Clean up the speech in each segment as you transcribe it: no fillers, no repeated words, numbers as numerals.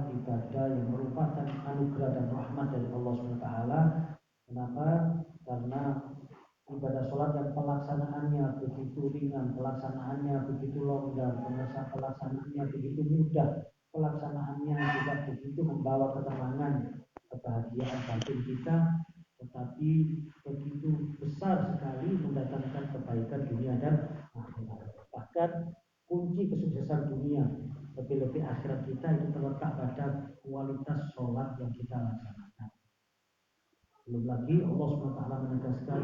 ibadah yang merupakan anugerah dan rahmat dari Allah SWT. Kenapa? Karena ibadah sholat yang pelaksanaannya begitu ringan, pelaksanaannya begitu longgar, pelaksanaannya begitu mudah, pelaksanaannya juga begitu membawa ketenangan, kebahagiaan batin kita, tetapi begitu besar sekali mendatangkan kebaikan dunia dan akhirat. Bahkan kunci kesuksesan dunia, lebih-lebih akhirat kita itu terletak pada kualitas sholat yang kita laksanakan. Belum lagi Allah SWT menegaskan,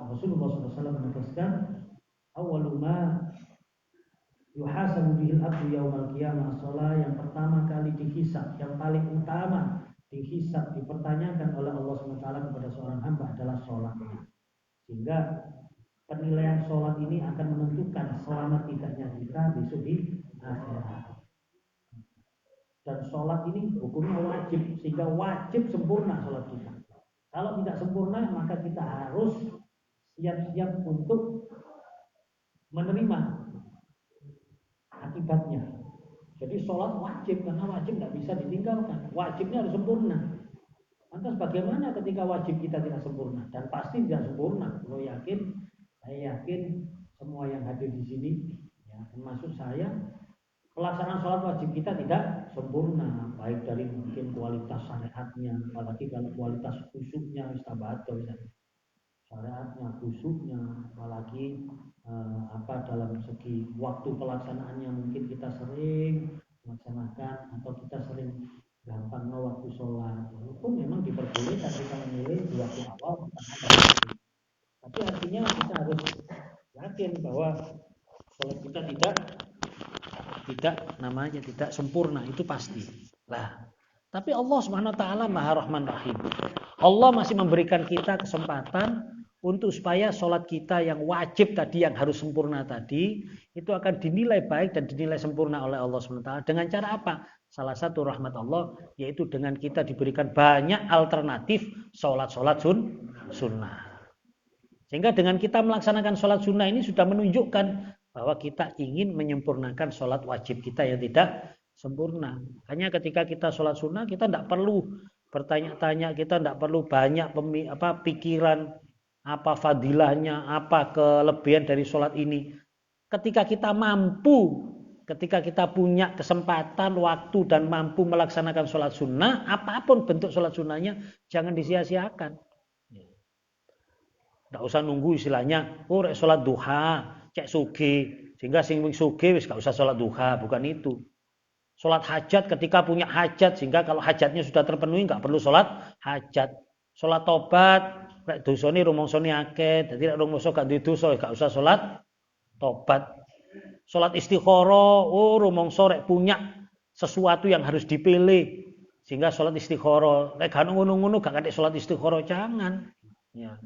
Rasulullah SAW menegaskan, awwalu ma yuhasabu bihil abdu yaumal qiyamah as-shalah, yang pertama kali dihisab, yang paling utama dihisab, dipertanyakan oleh Allah SWT kepada seorang hamba adalah sholatnya. Sehingga penilaian sholat ini akan menentukan selamat tidaknya kita besok di akhirat. Dan sholat ini hukumnya wajib, sehingga wajib sempurna sholat kita. Kalau tidak sempurna, maka kita harus siap-siap untuk menerima akibatnya. Jadi sholat wajib, karena wajib tidak bisa ditinggalkan. Wajibnya harus sempurna. Lantas bagaimana ketika wajib kita tidak sempurna? Dan pasti tidak sempurna. Saya yakin semua yang hadir di sini, ya, termasuk saya, pelaksanaan sholat wajib kita tidak sempurna, baik dari mungkin kualitas syariatnya, apalagi kalau kualitas khusyuknya istabato, syariatnya, khusyuknya, apalagi dalam segi waktu pelaksanaannya mungkin kita sering melaksanakan atau kita sering gampang waktu sholat, walaupun memang diperbolehkan kita memilih di waktu awal, tapi artinya kita harus yakin bahwa sholat kita tidak sempurna, itu pasti. Lah, tapi Allah Subhanahu wa taala Maha Rahman Rahim. Allah masih memberikan kita kesempatan untuk supaya sholat kita yang wajib tadi, yang harus sempurna tadi, itu akan dinilai baik dan dinilai sempurna oleh Allah Subhanahu wa taala. Dengan cara apa? Salah satu rahmat Allah yaitu dengan kita diberikan banyak alternatif sholat-sholat sunnah. Sehingga dengan kita melaksanakan sholat sunnah ini sudah menunjukkan bahwa kita ingin menyempurnakan sholat wajib kita yang tidak sempurna. Hanya ketika kita sholat sunnah, kita tidak perlu bertanya-tanya, kita tidak perlu banyak pikiran, apa fadilahnya, apa kelebihan dari sholat ini. Ketika kita mampu, ketika kita punya kesempatan, waktu, dan mampu melaksanakan sholat sunnah, apapun bentuk sholat sunnahnya, jangan disia-siakan. Tidak usah nunggu istilahnya, sholat duha, cek suge, sehingga sing suge wis gak usah sholat duha, bukan itu. Sholat hajat ketika punya hajat, sehingga kalau hajatnya sudah terpenuhi gak perlu sholat hajat. Sholat tobat, dosane rumongsone akeh, dadi nek rumangsa gak duwe dosa gak usah sholat tobat. Sholat istikharah, rumangsa rek punya sesuatu yang harus dipilih, sehingga sholat istikharah. Nek gak ngono-ngono gak katik sholat istikharah, jangan. Ya.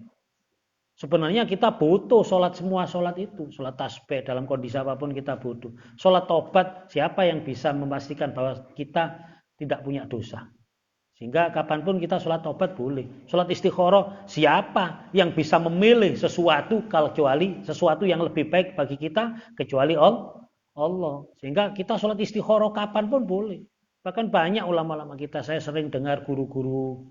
Sebenarnya kita butuh semua sholat itu. Sholat tasbih dalam kondisi apapun kita butuh. Sholat tobat, siapa yang bisa memastikan bahwa kita tidak punya dosa? Sehingga kapanpun kita sholat tobat boleh. Sholat istikharah, siapa yang bisa memilih sesuatu kecuali sesuatu yang lebih baik bagi kita kecuali Allah. Sehingga kita sholat istikharah kapanpun boleh. Bahkan banyak ulama-ulama kita, saya sering dengar guru-guru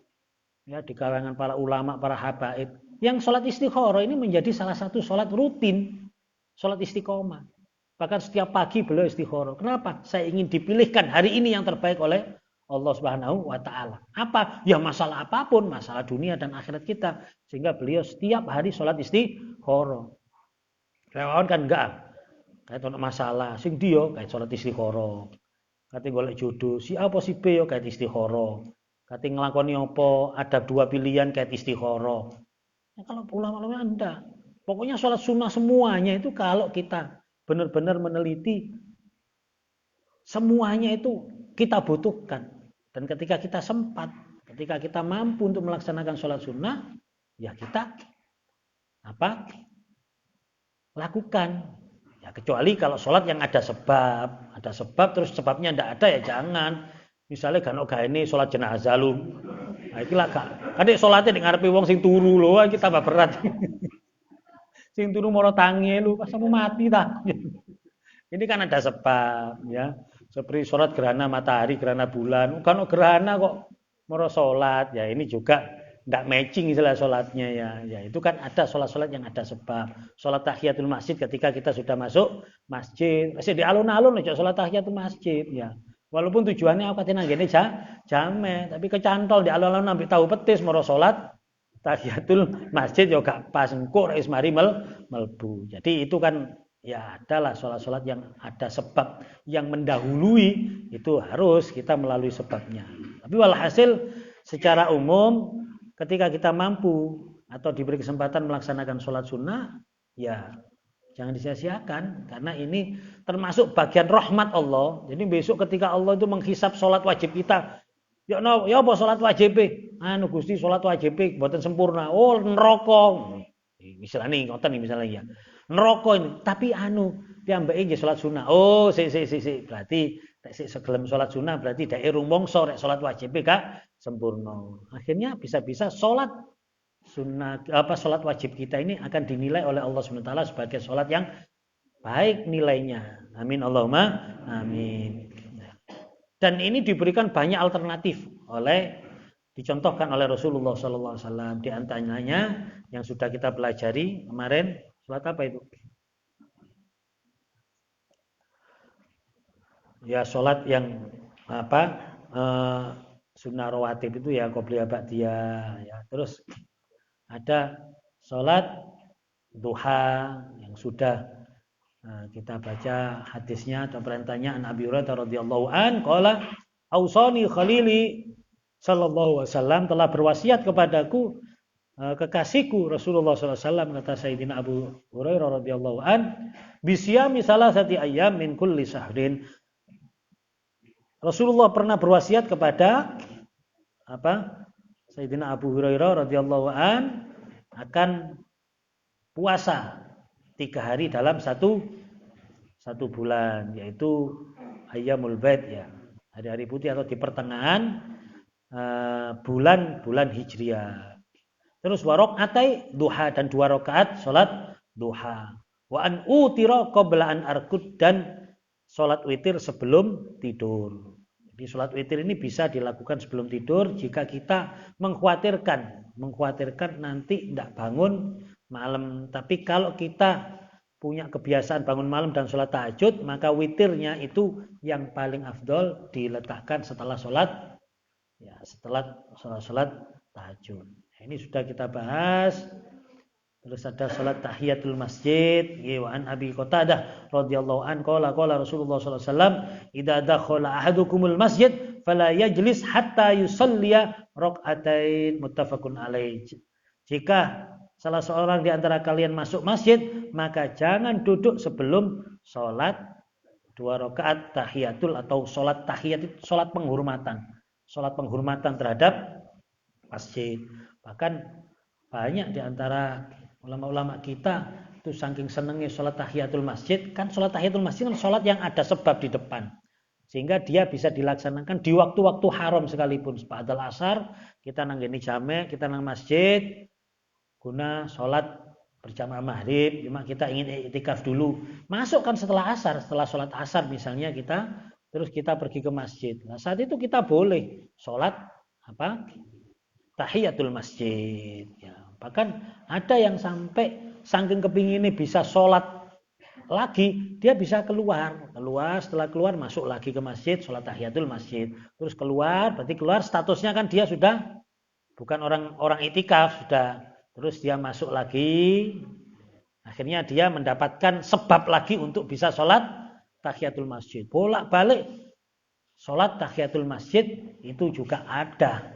ya di kalangan para ulama, para habaib, yang sholat istikharah ini menjadi salah satu sholat rutin, sholat istiqomah. Bahkan setiap pagi beliau istikharah. Kenapa? Saya ingin dipilihkan hari ini yang terbaik oleh Allah Subhanahu wa taala. Apa? Ya masalah apapun, masalah dunia dan akhirat kita. Sehingga beliau setiap hari sholat istikharah. Relawan kan enggak. Kayak ono masalah, sing dia kayak sholat istikharah. Kate golek jodoh, si A apa si B yo kayak istikharah. Kate nglakoni apa, ada dua pilihan kayak istikharah. Nah, kalau ulama-ulama enggak. Pokoknya sholat sunnah semuanya itu kalau kita benar-benar meneliti, semuanya itu kita butuhkan. Dan ketika kita sempat, ketika kita mampu untuk melaksanakan sholat sunnah, ya kita lakukan. Ya, kecuali kalau sholat yang ada sebab terus sebabnya enggak ada, ya jangan. Misalnya kan ini sholat jenazah lu. Nah, iki lah gak. Kadek sholatnya di ngarepe wong sing turu lho, iki tambah berat. Sing turu moro tangi lu, pas kamu mati ta. Ini kan ada sebab ya. Seperti sholat gerhana matahari, gerhana bulan. Kan gerhana kok mau sholat. Ya ini juga tidak matching istilah sholatnya ya. Ya itu kan ada sholat-sholat yang ada sebab. Sholat tahiyatul masjid ketika kita sudah masuk masjid. Masih di alun-alun aja sholat tahiyatul masjid ya. Walaupun tujuannya aku katanya gini jame, tapi kecantol di alun-alun ambil tahu petis mau sholat tahiyatul masjid yo gak pas engko wis mari melbu. Jadi itu kan ya adalah sholat-sholat yang ada sebab yang mendahului, itu harus kita melalui sebabnya. Tapi walhasil secara umum ketika kita mampu atau diberi kesempatan melaksanakan sholat sunnah, ya jangan disia-siakan karena ini termasuk bagian rahmat Allah. Jadi besok ketika Allah itu menghisap sholat wajib kita, ya apa sholat wajib? Anu Gusti sholat wajib mboten sempurna. Oh neraka. Misalnya ngoten misalnya ya. Neraka ini, tapi anu piyambake nggih salat sunah. Oh, sik. Berarti nek sik segelem salat sunah berarti dhek rumangsa rek salat wajib gak sempurna. Akhirnya bisa-bisa salat sunah salat wajib kita ini akan dinilai oleh Allah Subhanahu wa taala sebagai salat yang baik nilainya. Amin Allahumma amin. Dan ini diberikan banyak alternatif dicontohkan oleh Rasulullah sallallahu alaihi wasallam, di antaranya yang sudah kita pelajari kemarin. Salat apa itu? Ya salat yang sunnah rawatib itu ya qobliyah ba'diyah ya. Terus ada salat duha yang sudah kita baca hadisnya atau perintahnya an Abi Hurairah radhiyallahu an qala ausani khalili sallallahu alaihi wasallam telah berwasiat kepadaku kekasihku Rasulullah SAW, kata Sayyidina Abu Hurairah radhiyallahu an, bisyami salasati ayyam min kulli sahrin. Rasulullah pernah berwasiat kepada Sayyidina Abu Hurairah radhiyallahu an akan puasa 3 hari dalam satu bulan, yaitu ayyamul bait ya, hari-hari putih atau di pertengahan bulan Hijriah. Terus warokaatai duha dan 2 rakaat salat duha. Wa an utira qabla an arkud dan salat witir sebelum tidur. Jadi salat witir ini bisa dilakukan sebelum tidur jika kita mengkhawatirkan nanti tidak bangun malam. Tapi kalau kita punya kebiasaan bangun malam dan salat tahajud, maka witirnya itu yang paling afdol diletakkan setelah salat tahajud. Ini sudah kita bahas. Terus ada salat tahiyatul masjid. Wa an Abi Qatadah radhiyallahu an qala Rasulullah sallallahu alaihi wasallam, "Idza dakhala ahadukumul masjid fala yajlis hatta yusalliya rak'atain." Muttafaqun alaih. Jika salah seorang di antara kalian masuk masjid, maka jangan duduk sebelum salat 2 rakaat tahiyatul atau salat tahiyat itu salat penghormatan. Salat penghormatan terhadap masjid. Bahkan banyak di antara ulama-ulama kita itu saking senengnya sholat tahiyatul masjid. Kan sholat tahiyatul masjid kan sholat yang ada sebab di depan, sehingga dia bisa dilaksanakan di waktu-waktu haram sekalipun. Ba'dal asar kita nanggini jame, kita nang masjid guna sholat berjamaah maghrib, cuma kita ingin iktikaf dulu, masuk kan setelah asar, setelah sholat asar misalnya terus kita pergi ke masjid. Nah saat itu kita boleh sholat tahiyatul masjid ya. Bahkan ada yang sampai saking kepinginnya bisa sholat lagi, dia bisa keluar setelah keluar masuk lagi ke masjid, sholat tahiyatul masjid, terus berarti keluar statusnya kan dia sudah bukan orang itikaf sudah, terus dia masuk lagi, akhirnya dia mendapatkan sebab lagi untuk bisa sholat tahiyatul masjid. Bolak-balik sholat tahiyatul masjid itu juga ada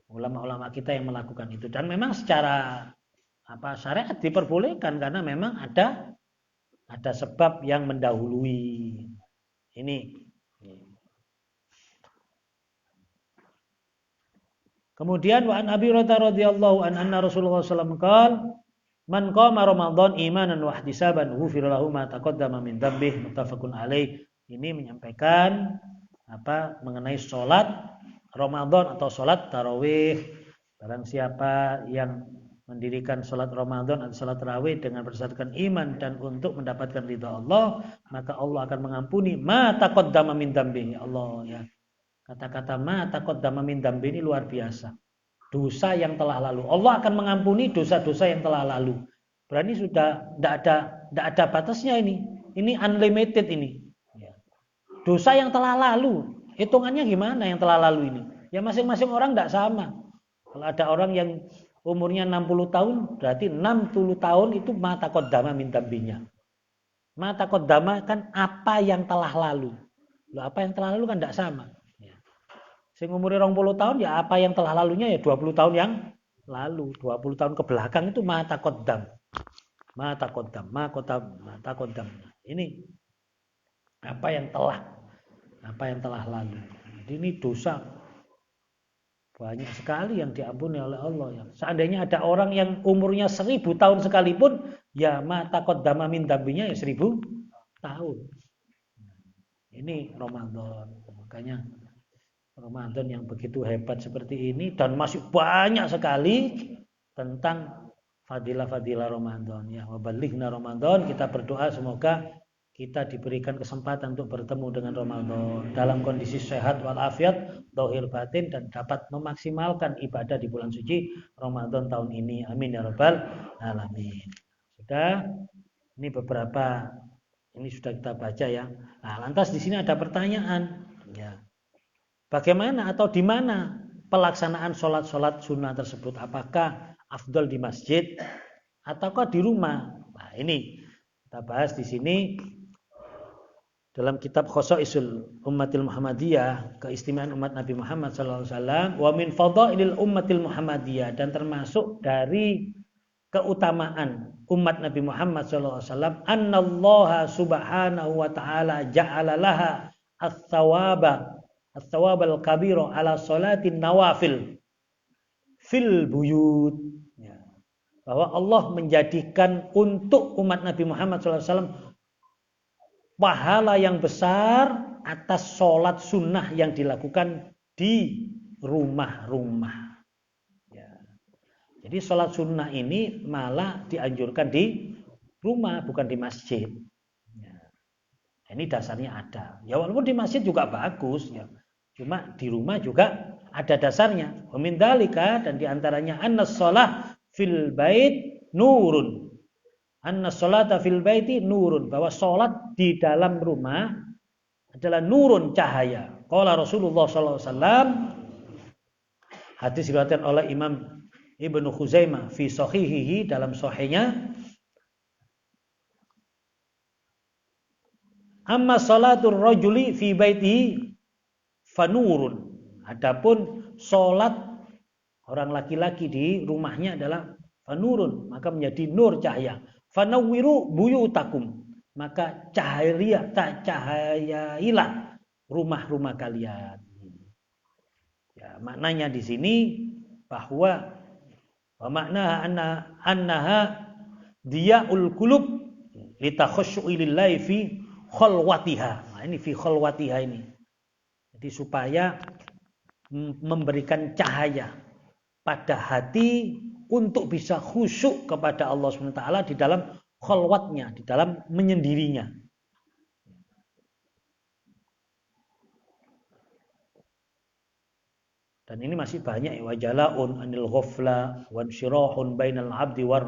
ulama-ulama kita yang melakukan itu, dan memang secara syariat diperbolehkan karena memang ada sebab yang mendahului ini. Kemudian wa an Abi Hurairah radhiyallahu anna Rasulullah sallallahu alaihi wasallam qala man qama Ramadan imanan wa ihtisaban ghufira lahu ma taqaddama min dzambih. Muttafaqun alaih. Ini menyampaikan mengenai sholat Ramadan atau sholat tarawih. Barang siapa yang mendirikan sholat Ramadan atau sholat tarawih dengan berdasarkan iman dan untuk mendapatkan ridha Allah, maka Allah akan mengampuni ma taqaddama min dzambi. Ya Allah, ya. Kata-kata ma taqaddama min dzambi ini luar biasa. Dosa yang telah lalu. Allah akan mengampuni dosa-dosa yang telah lalu. Berarti sudah tidak ada batasnya ini. Ini unlimited ini. Ya. Dosa yang telah lalu. Hitungannya gimana yang telah lalu ini? Ya masing-masing orang tidak sama. Kalau ada orang yang umurnya 60 tahun, berarti 60 tahun itu ma taqaddama min dzambinya. Ma taqaddama kan apa yang telah lalu. Loh, apa yang telah lalu kan tidak sama. Sing umurnya 20 tahun ya apa yang telah lalunya ya 20 tahun yang lalu. 20 tahun ke belakang itu ma taqaddam. Ma taqaddam, ma taqaddam. Ini apa yang telah lalu. Jadi ini dosa banyak sekali yang diampuni oleh Allah ya. Seandainya ada orang yang umurnya 1000 tahun sekalipun, ya ma taqaddama min dzambinya ya 1000 tahun. Ini Ramadan. Makanya Ramadan yang begitu hebat seperti ini dan masih banyak sekali tentang fadilah-fadilah Ramadan ya. Wabalighna Ramadan, kita berdoa semoga kita diberikan kesempatan untuk bertemu dengan Ramadan dalam kondisi sehat walafiat, zahir batin dan dapat memaksimalkan ibadah di bulan suci Ramadan tahun ini. Amin ya rabbal alamin. Sudah, ini beberapa ini sudah kita baca ya. Nah, lantas di sini ada pertanyaan ya. Bagaimana atau di mana pelaksanaan sholat sunnah tersebut? Apakah afdal di masjid ataukah di rumah? Nah, ini kita bahas di sini dalam kitab Khosaisul Ummatil Muhammadiyah, keistimewaan umat Nabi Muhammad SAW, wa min fadailil ummatil Muhammadiyah, dan termasuk dari keutamaan umat Nabi Muhammad SAW, annallaha subhanahu wa ta'ala ja'ala laha as-thawab al-kabira ala salatin nawafil fil buyut. Ya. Bahwa Allah menjadikan untuk umat Nabi Muhammad SAW pahala yang besar atas sholat sunnah yang dilakukan di rumah-rumah. Ya. Jadi sholat sunnah ini malah dianjurkan di rumah, bukan di masjid. Ya. Ini dasarnya ada. Ya walaupun di masjid juga bagus. Ya. Cuma di rumah juga ada dasarnya. Wa min dzalika, dan diantaranya annas shalah fil bait nurun. Annas sholata fil baiti nurun, bahwa sholat di dalam rumah adalah nurun, cahaya. Qala Rasulullah sallallahu alaihi wasallam, hadis diriwayatkan oleh Imam Ibnu Khuzaimah fi sahihihi, dalam sahihnya, amma sholatur rajuli fi baitihi fanurun. Adapun sholat orang laki-laki di rumahnya adalah fanurun, maka menjadi nur, cahaya. Fanawwiru buyutakum, maka cahayailah rumah-rumah kalian. Ya, maknanya di sini bahwa makna annaha diyaul qulub litakhashu'i lillahi fi khalwatiha. Nah, ini fi khalwatiha ini. Jadi supaya memberikan cahaya pada hati untuk bisa khusyuk kepada Allah SWT di dalam khalwatnya, di dalam menyendirinya. Dan ini masih banyak, wajalaun anil ghafla wa insyirahun bainal abdi wa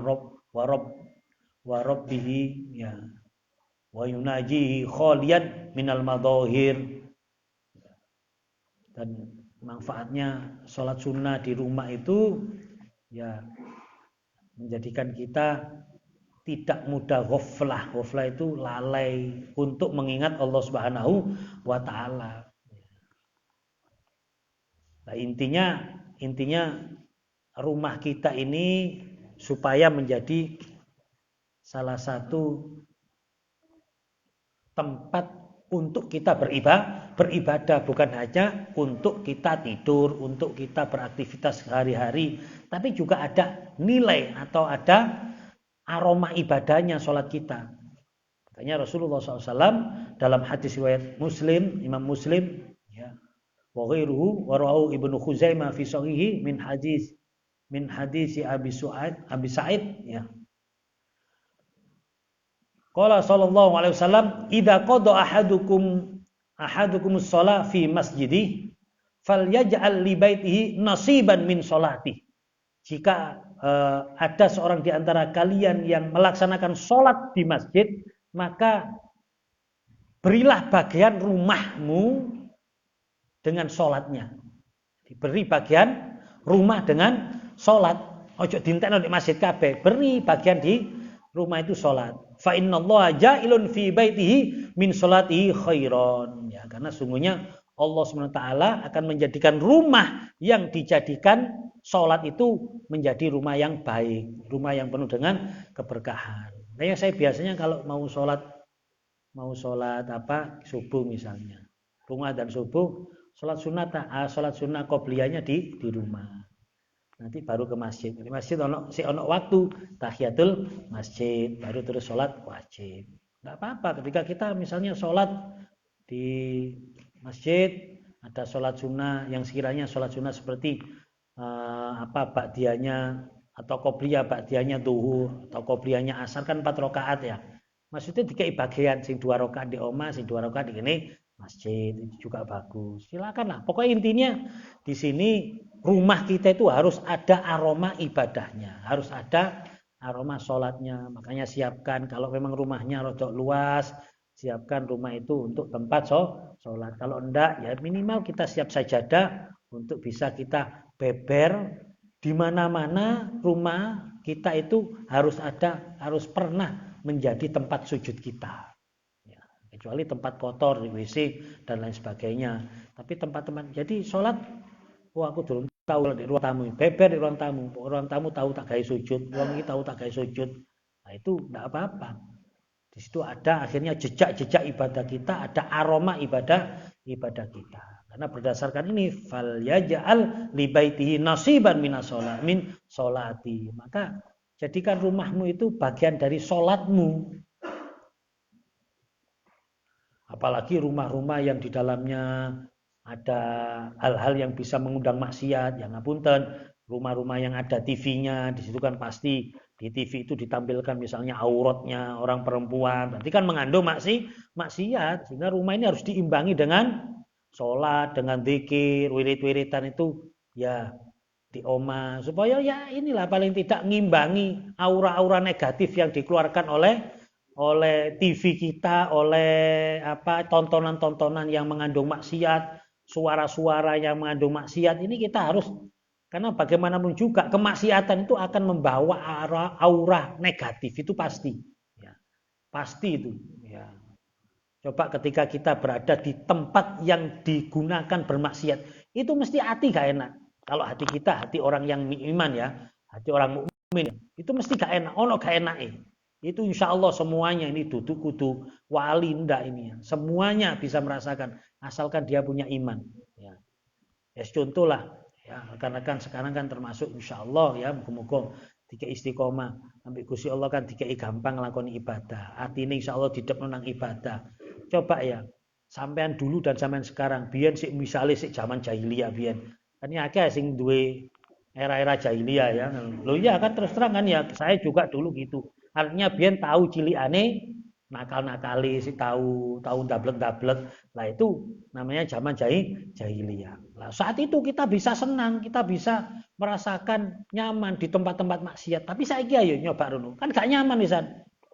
rabbihi ya, wa yunajihi khaliyan minal madahir. Dan manfaatnya sholat sunnah di rumah itu ya menjadikan kita tidak mudah ghaflah. Ghaflah itu lalai untuk mengingat Allah Subhanahu wa taala. Nah, intinya rumah kita ini supaya menjadi salah satu tempat untuk kita beribadah, bukan hanya untuk kita tidur, untuk kita beraktivitas sehari-hari, tapi juga ada nilai atau ada aroma ibadahnya sholat kita. Makanya Rasulullah SAW dalam hadis riwayat Muslim, Imam Muslim, ya, wa ghairuhu wa rawahu Ibnu Khuzaimah fi sahihi min hadis min hadis Abi Sa'id ya. Qala sallallahu alaihi wasallam, "Idza qada ahadukumus shalah fi masjidih, falyaj'al li baitihi nasiban min sholati." Jika ada seorang di antara kalian yang melaksanakan sholat di masjid, maka berilah bagian rumahmu dengan sholatnya. Diberi bagian rumah dengan sholat. Ojo dintekno di masjid kabeh, beri bagian di rumah itu sholat. Fa innallaha ja'ilun fi baitihi min sholatihi khairan. Ya, karena sungguhnya Allah SWT akan menjadikan rumah yang dijadikan sholat itu menjadi rumah yang baik, rumah yang penuh dengan keberkahan. Nah, yang saya biasanya kalau mau sholat subuh misalnya, rumah dan subuh, sholat sunnah qobliyahnya di rumah. Nanti baru ke masjid. Di masjid ono waktu tahiyatul masjid, baru terus sholat wajib. Enggak apa-apa ketika kita misalnya sholat di masjid, ada sholat sunnah yang sekiranya sholat sunnah seperti ba'diyahnya atau qobliyah ba'diyahnya zuhur atau qobliyahnya asar kan 4 rakaat ya. Maksudnya dikai bagian sing 2 rakaat di omah, sing 2 rakaat di ini masjid, itu juga bagus. Silakanlah. Pokoknya intinya di sini rumah kita itu harus ada aroma ibadahnya, harus ada aroma sholatnya. Makanya siapkan kalau memang rumahnya rodok luas, siapkan rumah itu untuk tempat sholat. Kalau enggak ya minimal kita siap sajadah untuk bisa kita beber di mana-mana rumah kita itu harus pernah menjadi tempat sujud kita. Kecuali tempat kotor di WC dan lain sebagainya. Tapi tempat-tempat jadi sholat, aku durung tahu di ruang tamu, beber di ruang tamu tahu tak gawe sujud, ruang ini tahu tak gawe sujud. Nah itu tidak apa-apa. Di situ ada akhirnya jejak-jejak ibadah kita, ada aroma ibadah kita. Karena berdasarkan ini fal yaj'al li baitihi nasiban min sholati. Maka jadikan rumahmu itu bagian dari sholatmu. Apalagi rumah-rumah yang di dalamnya ada hal-hal yang bisa mengundang maksiat, ya ngapunten. Rumah-rumah yang ada TV-nya, di situ kan pasti di TV itu ditampilkan misalnya auratnya orang perempuan, berarti kan mengandung maksiat. Sehingga rumah ini harus diimbangi dengan sholat, dengan zikir, wirid-wiridan itu ya di omah supaya ya inilah paling tidak ngimbangi aura-aura negatif yang dikeluarkan oleh TV kita, oleh tontonan-tontonan yang mengandung maksiat, suara-suara yang mengandung maksiat. Ini kita harus, karena bagaimanapun juga kemaksiatan itu akan membawa aura negatif, itu pasti. Ya, pasti itu. Ya. Coba ketika kita berada di tempat yang digunakan bermaksiat, itu mesti hati gak enak. Kalau hati kita, hati orang yang iman ya, hati orang mukmin, itu mesti gak enak. Ono gak enak itu insya Allah semuanya ini duduk kudu wali ndak ini ya. Semuanya bisa merasakan asalkan dia punya iman. Ya, contoh lah ya, karena kan sekarang kan termasuk insya Allah ya, muga-muga tiga istiqomah sampai Gusti Allah kan dikai gampang nglakoni ibadah. Atine insya Allah didep nang ibadah. Coba ya, sampean dulu dan sampean sekarang, biyen sik misale sik zaman jahiliyah biyen. Kan ya akeh sing duwe era-era jahiliyah ya. Loh iya kan terus terang kan ya, saya juga dulu gitu. Artinya biyen tahu cilikane nakal-nakali sih tahu dablek-dablek. Lah itu namanya zaman jahiliyah. Lah saat itu kita bisa senang, kita bisa merasakan nyaman di tempat-tempat maksiat. Tapi saiki ayo nyoba rono. Kan gak nyaman pisan.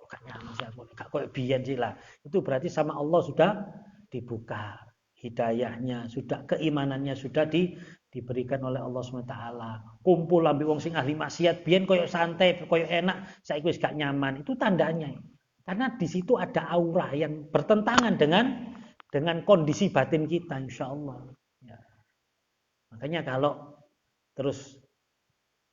Gak nyaman sih aku, gak koyo biyen sih lah. Itu berarti sama Allah sudah dibuka hidayahnya, sudah keimanannya sudah diberikan oleh Allah SWT. Kumpul ambil wong sing ahli maksiat, biyen koyo santai, koyo enak, saiki wis gak nyaman. Itu tandanya. Karena di situ ada aura yang bertentangan dengan kondisi batin kita, insya Allah. Ya. Makanya kalau terus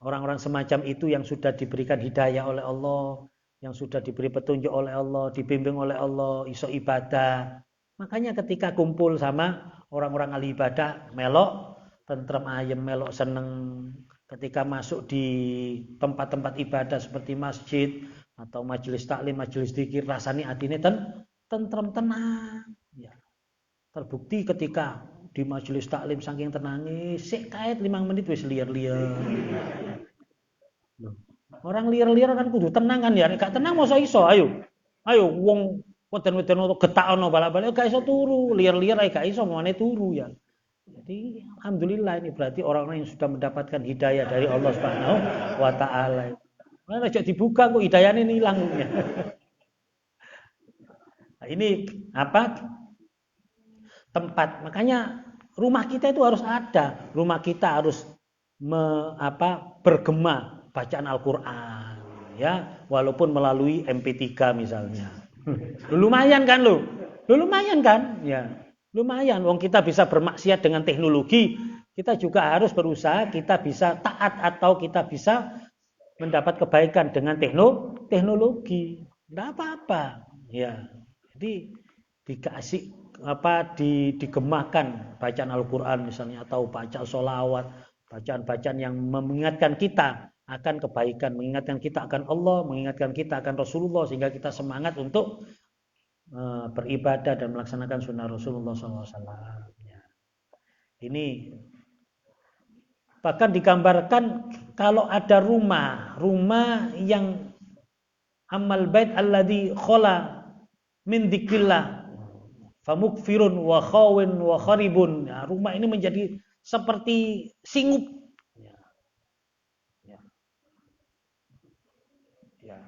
orang-orang semacam itu yang sudah diberikan hidayah oleh Allah, yang sudah diberi petunjuk oleh Allah, dibimbing oleh Allah, iso ibadah. Makanya ketika kumpul sama orang-orang ahli ibadah, melok tentrem ayem, melok seneng. Ketika masuk di tempat-tempat ibadah seperti masjid atau majelis taklim, majelis dzikir, rasanya atine tentrem tenang. Ya. Terbukti ketika di majelis taklim saking tenange, sik kaet 5 menit wis liar-liar. Loh, orang liar-liar kan kudu tenang kan ya. Nek gak tenang mosok iso, ayo. Ayo wong weden-weden ora getakno balak-balik gak iso turu, liar-liar ae gak iso mane turu ya. Jadi alhamdulillah ini berarti orang-orang yang sudah mendapatkan hidayah dari Allah Subhanahu wa taala. Mana aja dibuka kok hidayahnya ini hilang. Nah, ini apa? Tempat. Makanya rumah kita itu harus ada. Rumah kita harus bergema bacaan Al-Qur'an ya, walaupun melalui MP3 misalnya. Lumayan kan lo? Lumayan kan? Ya. Lumayan wong kita bisa bermaksiat dengan teknologi, kita juga harus berusaha kita bisa taat atau kita bisa mendapat kebaikan dengan teknologi. Enggak apa-apa. Ya. Jadi dikasih digemakan bacaan Al-Qur'an misalnya atau baca sholawat, bacaan-bacaan yang mengingatkan kita akan kebaikan, mengingatkan kita akan Allah, mengingatkan kita akan Rasulullah sehingga kita semangat untuk beribadah dan melaksanakan sunnah Rasulullah SAW. Ya. Ini bahkan digambarkan kalau ada rumah yang amal bait alladzi khala min dzikrillah famukfirun wa khawin wa kharibun. Ya, rumah ini menjadi seperti singup. Ya. Ya. Ya,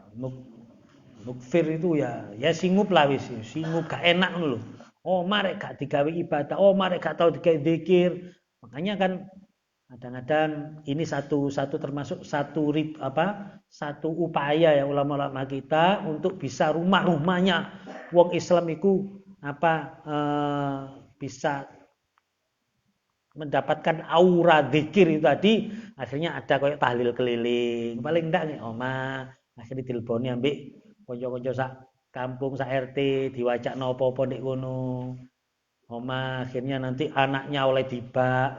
mukfir itu ya singup lah wis, singup gak enak lho. Oh, marek gak digawe ibadah, oh marek gak tau digawe zikir. Makanya kan kadang-kadang ini satu termasuk satu upaya ya ulama-ulama kita untuk bisa rumah-rumahnya wong Islam itu bisa mendapatkan aura zikir itu tadi, akhirnya ada kayak tahlil keliling paling enggak nih omah akhirnya dileboni ambek kanca-kanca sak kampung sak RT diwacakno apa-apa ndek kono omah, akhirnya nanti anaknya oleh dibak,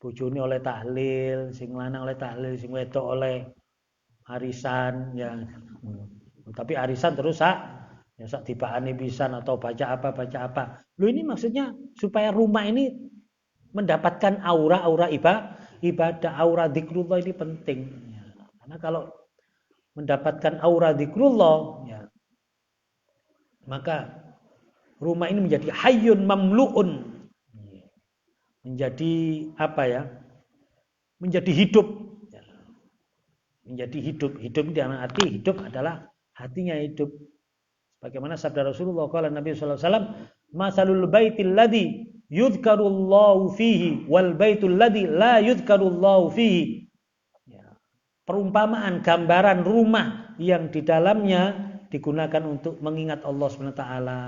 bojone oleh tahlil, sing lanang oleh tahlil, sing wedok oleh arisan ya. Tapi arisan terus sak dibakane pisan atau baca apa. Lu ini maksudnya supaya rumah ini mendapatkan aura ibadah, aura zikrullah ini penting. Ya. Karena kalau mendapatkan aura zikrullah, ya, maka rumah ini menjadi hayyun mamluun. Menjadi menjadi hidup. Ya. Menjadi hidup. Hidup di arti hidup adalah hatinya hidup. Bagaimana sabda Rasulullah qala Nabi sallallahu alaihi wasallam, "Masalul baitil ladzi yudhkarullahu fihi wal baitul ladzi la yudhkarullahu fihi." Ya. Perumpamaan gambaran rumah yang di dalamnya digunakan untuk mengingat Allah Subhanahu wa taala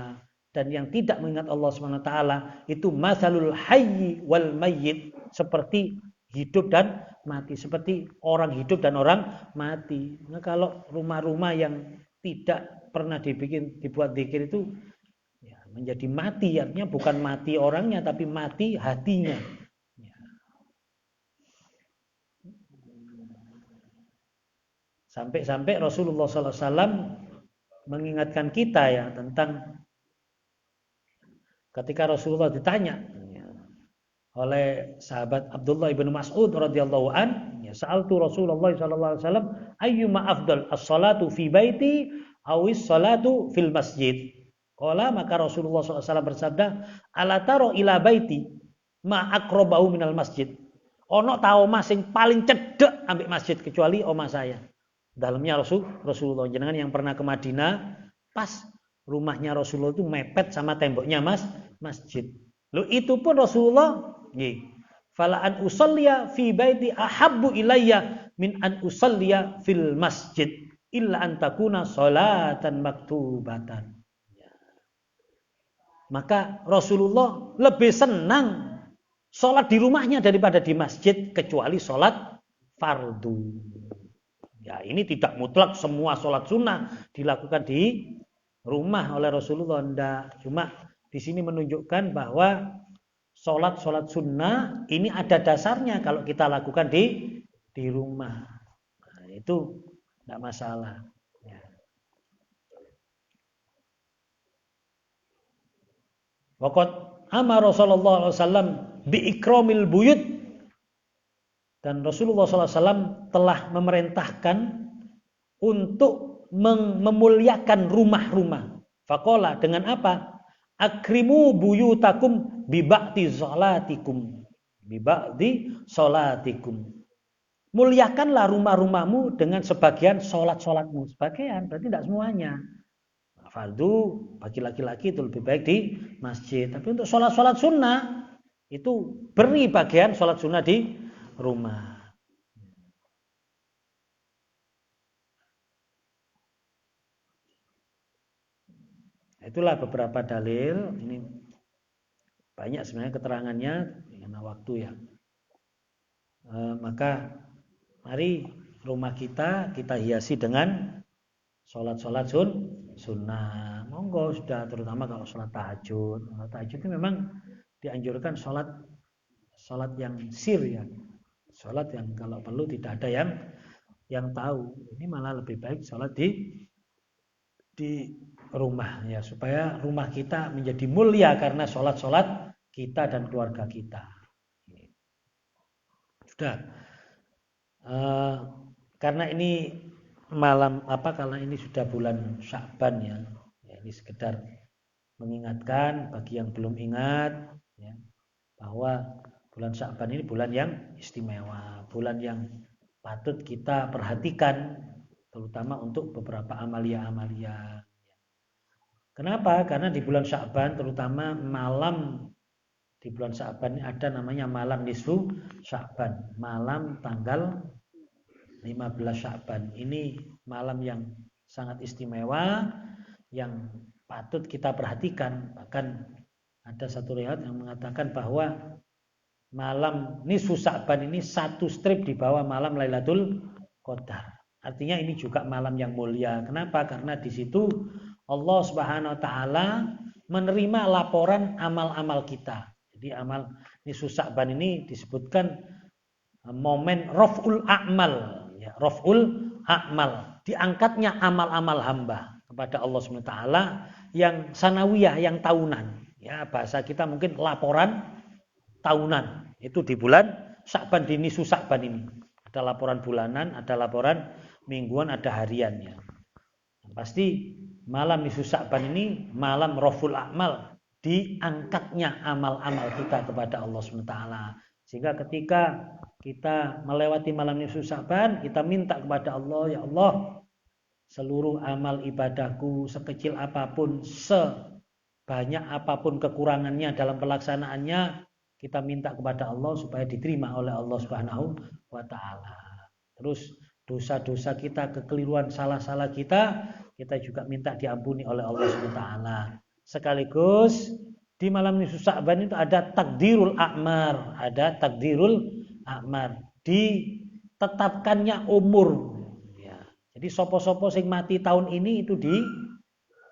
dan yang tidak mengingat Allah Subhanahu wa taala itu masalul hayyi wal mayyit, seperti hidup dan mati, seperti orang hidup dan orang mati. Nah, kalau rumah-rumah yang tidak pernah dibuat zikir itu ya, menjadi mati, artinya bukan mati orangnya tapi mati hatinya. Ya. Sampai-sampai Rasulullah SAW mengingatkan kita ya tentang ketika Rasulullah ditanya ya, oleh sahabat Abdullah bin Mas'ud radhiyallahu an, ya sa'altu Rasulullah sallallahu alaihi wasallam ayyuma afdal as-salatu fi baiti awis salatu fil masjid. Qala, maka Rasulullah SAW bersabda, ala taro ila baiti ma aqrabahu minal masjid. Ono ta omah sing paling cedek ambek masjid kecuali omah saya. Dalamnya Rasulullah, jenengan yang pernah ke Madinah, pas rumahnya Rasulullah itu mepet sama temboknya masjid. Loh itu pun Rasulullah nggih. Fala an usalliya fi baiti ahabbu ilayya min an usalliya fil masjid illa an takuna sholatan maktubatan. Ya. Maka Rasulullah lebih senang sholat di rumahnya daripada di masjid kecuali sholat fardu. Ya, ini tidak mutlak semua sholat sunnah dilakukan di rumah oleh Rasulullah, enggak. Cuma di sini menunjukkan bahwa sholat sunnah ini ada dasarnya kalau kita lakukan di rumah. Nah, itu enggak masalah. Ya. Waqad amara Rasulullah sallallahu alaihi wasallam bi ikramil buyut Dan Rasulullah SAW telah memerintahkan untuk memuliakan rumah-rumah. Faqala, dengan apa? Akrimu buyutakum biba'di sholatikum. Biba'di sholatikum. Muliakanlah rumah-rumahmu dengan sebagian sholat-sholatmu. Sebagian, berarti tidak semuanya. Fardu bagi laki-laki itu lebih baik di masjid. Tapi untuk sholat-sholat sunnah, itu beri bagian sholat sunnah di rumah. Itulah beberapa dalil. Ini banyak sebenarnya keterangannya, karena waktu ya. Maka mari rumah kita hiasi dengan sholat-sholat sunnah. Monggo sudah, terutama kalau sholat tahajud. Sholat tahajud itu memang dianjurkan sholat yang sir ya. Sholat yang kalau perlu tidak ada yang tahu. Ini malah lebih baik sholat di rumah ya, supaya rumah kita menjadi mulia karena sholat kita dan keluarga kita. Sudah. Karena ini karena ini sudah bulan Sya'ban ya, ini sekedar mengingatkan bagi yang belum ingat ya, bahwa bulan Sya'ban ini bulan yang istimewa, bulan yang patut kita perhatikan, terutama untuk beberapa amalia-amalia. Kenapa? Karena di bulan Sya'ban, terutama malam di bulan Sya'ban ini ada namanya malam nisfu Sya'ban, malam tanggal 15 Sya'ban. Ini malam yang sangat istimewa, yang patut kita perhatikan. Bahkan ada satu riwayat yang mengatakan bahwa malam nisfu Sya'ban ini satu strip di bawah malam Lailatul Qadar. Artinya ini juga malam yang mulia. Kenapa? Karena di situ Allah Subhanahu wa taala menerima laporan amal-amal kita. Jadi amal nisfu Sya'ban ini disebutkan momen raf'ul a'mal ya, raf'ul a'mal, diangkatnya amal-amal hamba kepada Allah Subhanahu wa taala yang sanawiyah, yang tahunan. Ya, bahasa kita mungkin laporan tahunan. Itu di bulan Sya'ban, di nisfu Sya'ban ini. Ada laporan bulanan, ada laporan mingguan, ada hariannya. Pasti malam nisfu Sya'ban ini malam raf'ul a'mal, diangkatnya amal-amal kita kepada Allah SWT. Sehingga ketika kita melewati malam nisfu Sya'ban, kita minta kepada Allah, ya Allah, seluruh amal ibadahku sekecil apapun, sebanyak apapun kekurangannya dalam pelaksanaannya, kita minta kepada Allah supaya diterima oleh Allah Subhanahu wa taala. Terus dosa-dosa kita, kekeliruan, salah-salah kita juga minta diampuni oleh Allah Subhanahu wa taala. Sekaligus di malam nisfu Sya'ban itu ada takdirul a'mar, ditetapkannya umur. Ya. Jadi sopo-sopo sing mati tahun ini itu di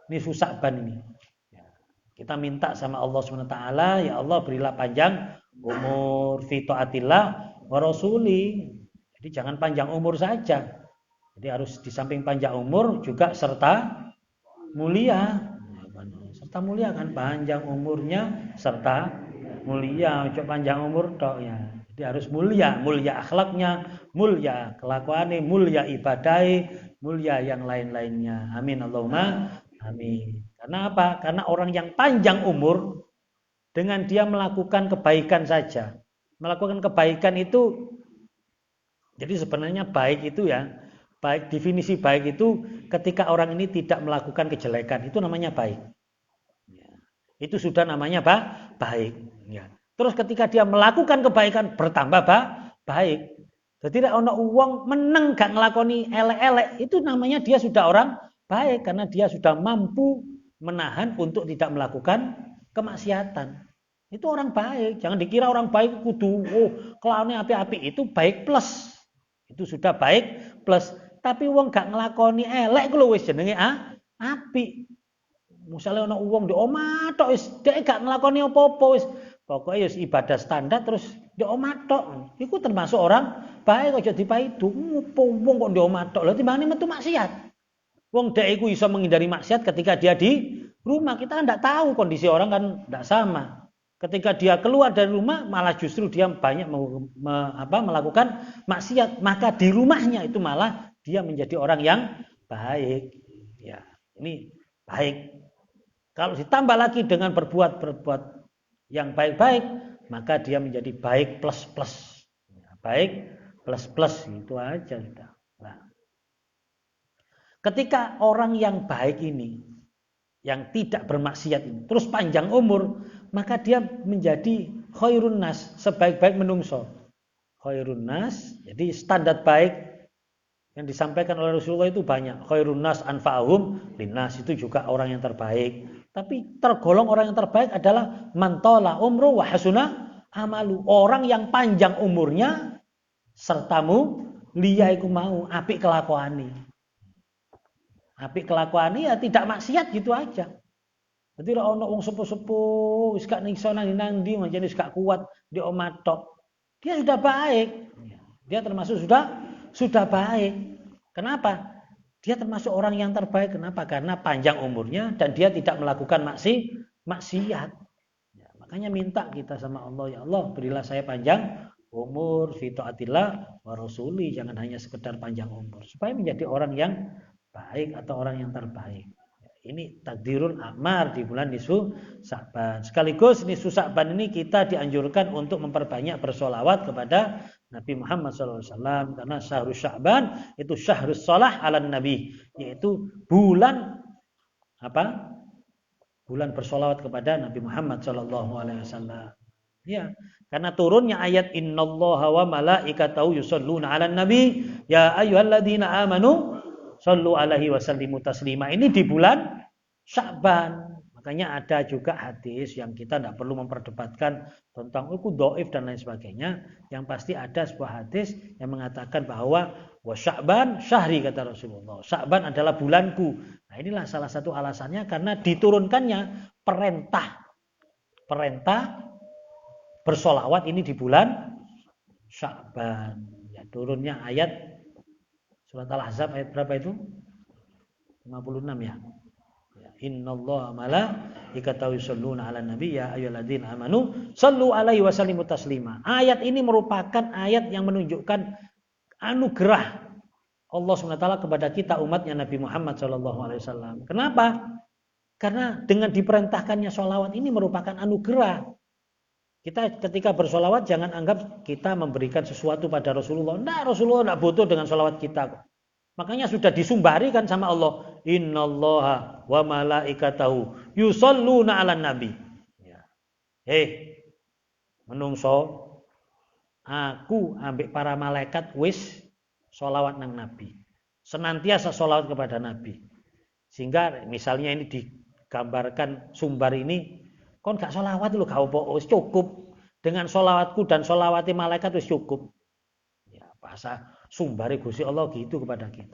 nisfu Sya'ban ini. Ya. Kita minta sama Allah Subhanahu wa taala, ya Allah berilah panjang umur fi taatillah wa rasuli. Jadi jangan panjang umur saja. Jadi harus di samping panjang umur juga serta mulia. Serta mulia kan, panjang umurnya serta mulia. Cuma panjang umur tok ya. Jadi harus mulia, mulia akhlaknya, mulia kelakuannya, mulia ibadahnya, mulia yang lain-lainnya. Amin Allahumma amin. Karena apa? Karena orang yang panjang umur dengan dia melakukan kebaikan saja. Melakukan kebaikan itu, jadi sebenarnya baik itu ya, baik, definisi baik itu ketika orang ini tidak melakukan kejelekan, itu namanya baik. Ya. Itu sudah namanya baik. Ya. Terus ketika dia melakukan kebaikan bertambah baik. Jadi tidak ono uang meneng gak ngelakoni elek-elek, itu namanya dia sudah orang baik karena dia sudah mampu menahan untuk tidak melakukan kemaksiatan. Itu orang baik. Jangan dikira orang baik kudu kelakuannya api-api, itu baik plus. Itu sudah baik plus. Tapi wong gak ngelakoni elek ku lho wis jenenge apik. Misale ana wong ndek omah tok wis dhek gak ngelakoni apa-apa wis. Pokoke wis ibadah standar terus ndek omah tok. Iku termasuk orang baik, aja dipaidu. Ngopo wong kok ndek omah tok. Lha timbangane metu maksiat. Wong dhek iku iso menghindari maksiat ketika dia di rumah. Kita kan ndak tahu kondisi orang kan ndak sama. Ketika dia keluar dari rumah, malah justru dia banyak melakukan maksiat. Maka di rumahnya itu malah dia menjadi orang yang baik. Ya, ini baik. Kalau ditambah lagi dengan berbuat yang baik-baik, maka dia menjadi baik plus plus. Baik plus plus, itu aja sudah. Nah, ketika orang yang baik ini, yang tidak bermaksiat ini, terus panjang umur, maka dia menjadi khairun nas, sebaik-baik menungso. Khairun nas, jadi standar baik yang disampaikan oleh Rasulullah itu banyak. Khairun nas anfa'ahum linnas, itu juga orang yang terbaik. Tapi tergolong orang yang terbaik adalah mantola umru wa hasuna amalu, orang yang panjang umurnya sertamu liya iku mau apik kelakuani. Apik kelakuani ya tidak maksiat gitu aja. Jadi ora ono wong sepuh-sepuh wis gak ning sono nang ndi manjane wis gak kuat di omah tok. Dia sudah baik. Dia termasuk sudah baik. Kenapa? Dia termasuk orang yang terbaik. Kenapa? Karena panjang umurnya dan dia tidak melakukan maksiat. Ya, makanya minta kita sama Allah, ya Allah, berilah saya panjang umur fi taatillah wa rasuli, jangan hanya sekedar panjang umur, supaya menjadi orang yang baik atau orang yang terbaik. Ini takdirul a'mar di bulan nisfu Sya'ban. Sekaligus nisfu Sya'ban ini kita dianjurkan untuk memperbanyak bersolawat kepada Nabi Muhammad SAW, karena syahrul Sya'ban itu syahrus shalah ala Nabi, yaitu bulan apa? Bulan bersolawat kepada Nabi Muhammad SAW. Ya, karena turunnya ayat innallaha wa malaikatahu yusholluna 'alan nabi ya ayyuhalladzina amanu shallu 'alaihi wasallimu taslima. Ini di bulan Sya'ban. Makanya ada juga hadis yang kita tidak perlu memperdebatkan tentang itu dhaif dan lain sebagainya. Yang pasti ada sebuah hadis yang mengatakan bahwa wa Sya'ban syahri, kata Rasulullah. Sya'ban adalah bulanku. Nah, inilah salah satu alasannya karena diturunkannya perintah bersolawat ini di bulan Sya'ban. Ya, turunnya ayat surat Al-Ahzab ayat berapa itu? 56 ya. Innallaha malaikatahu yusholluna 'alan nabi ya ayyuhalladzina amanu shallu 'alaihi wasallimu taslima. Ayat ini merupakan ayat yang menunjukkan anugerah Allah SWT kepada kita umatnya Nabi Muhammad SAW. Kenapa? Karena dengan diperintahkannya sholawat ini merupakan anugerah. Kita ketika bersolawat jangan anggap kita memberikan sesuatu pada Rasulullah. Nah, Rasulullah tidak butuh dengan sholawat kita. Makanya sudah disumbari kan sama Allah. Innallaha wa malaikatahu yusholluna 'alan nabi. Ya. Menungso, aku ambek para malaikat wis sholawat nang nabi. Senantiasa sholawat kepada nabi. Sehingga misalnya ini digambarkan sumbar ini, kon gak sholawat lho gak apa, wis cukup. Dengan sholawatku dan sholawati malaikat wis cukup. Ya, bahasa sumbari Gusti Allah gitu kepada kita.